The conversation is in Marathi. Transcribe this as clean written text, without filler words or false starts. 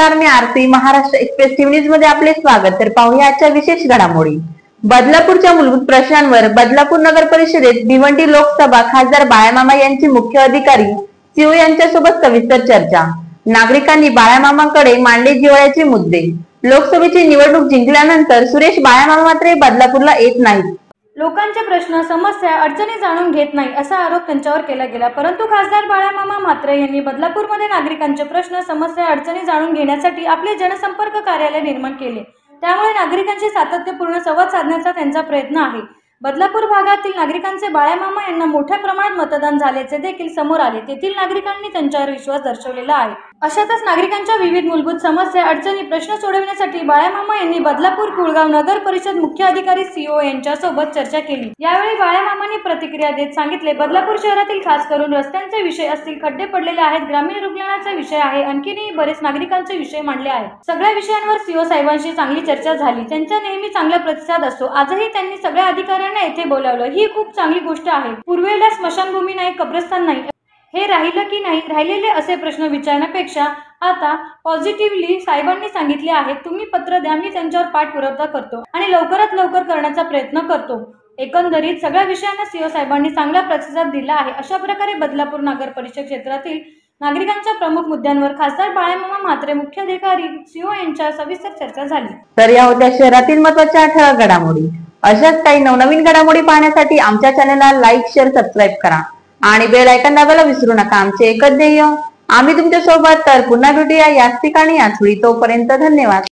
नमस्कार, मी आरती. महाराष्ट्र एक्सप्रेस टीव्ही न्यूज मध्ये आपले स्वागत. तर पाहूया आजच्या विशेष घडामोडी. बदलापूरच्या मूलभूत प्रश्नांवर बदलापूर नगर परिषदेत भिवंडी लोकसभा खासदार बाळामामा यांची मुख्य अधिकारी सीओ यांच्यासोबत सविस्तर चर्चा. नागरिकांनी बाळामामांकडे मांडले जिव्हाळ्याचे मुद्दे. लोकसभेची निवडणूक जिंकल्यानंतर सुरेश बाळामामा मात्र बदलापूरला येत नाहीत. लोकांचे प्रश्न, समस्या, अडचणी जाणून घेत नाही असा आरोप त्यांच्यावर केला गेला. परंतु खासदार बाळामामा म्हात्रे यांनी बदलापूरमध्ये नागरिकांचे प्रश्न, समस्या, अडचणी जाणून घेण्यासाठी आपले जनसंपर्क कार्यालय निर्माण केले. त्यामुळे नागरिकांशी सातत्यपूर्ण संवाद साधण्याचा त्यांचा प्रयत्न आहे. बदलापूर भागातील नागरिकांचे बाळामामा यांना मोठ्या प्रमाणात मतदान झाल्याचे देखील समोर आले. तेथील नागरिकांनी त्यांच्यावर विश्वास दर्शवलेला आहे. अशातच नागरिकांच्या विविध मूलभूत समस्या, अडचणी, प्रश्न सोडवण्यासाठी बाळामामा यांनी बदलापूर कुळगाव नगर परिषद मुख्य अधिकारी सीओ यांच्यासोबत चर्चा केली. यावेळी बाळामामांनी प्रतिक्रिया देत सांगितले, बदलापूर शहरातील खास करून रस्त्यांचे विषय असतील, खड्डे पडलेले आहेत, ग्रामीण रुग्णालयाचा विषय आहे, आणखीनही बरेच नागरिकांचे विषय मांडले आहेत. सगळ्या विषयांवर सीओ साहेबांशी चांगली चर्चा झाली. त्यांचा नेहमी चांगला प्रतिसाद असतो. आजही त्यांनी सगळ्या अधिकाऱ्यांना येथे बोलावलं. ही खूप चांगली गोष्ट आहे. पूर्वेला स्मशानभूमी नाही, कब्रस्तान नाही, हे राहिलं की नाही राहिलेले असे प्रश्न विचारण्यापेक्षा आता पॉझिटिव्हली साहेबांनी सांगितले आहे, तुम्ही पत्र द्या, मी त्यांच्यावर पाठपुरावा करतो आणि लवकरात लवकर करण्याचा प्रयत्न करतो. एकंदरीत सगळ्या विषयांना सीओ साहेबांनी चांगला प्रतिसाद दिला आहे. अशा प्रकारे बदलापूर नगर परिषद क्षेत्रातील नागरिकांच्या प्रमुख मुद्द्यांवर खासदार बाळामामा म्हात्रे, मुख्य अधिकारी सीओ यांच्या सविस्तर चर्चा झाली. तर या होत्या शहरातील महत्त्वाच्या ठळक घडामोडी. अशाच काही नवनवीन घडामोडी पाहण्यासाठी आमच्या चॅनलला लाईक, शेअर, सबस्क्राईब करा आणि बेल आयकॉन दाबायला विसरू नका. आमचे एकच ध्येय, आम्ही तुमच्या सोबत. तर पुन्हा भेटूया याच ठिकाणी याच वेळी. तोपर्यंत धन्यवाद.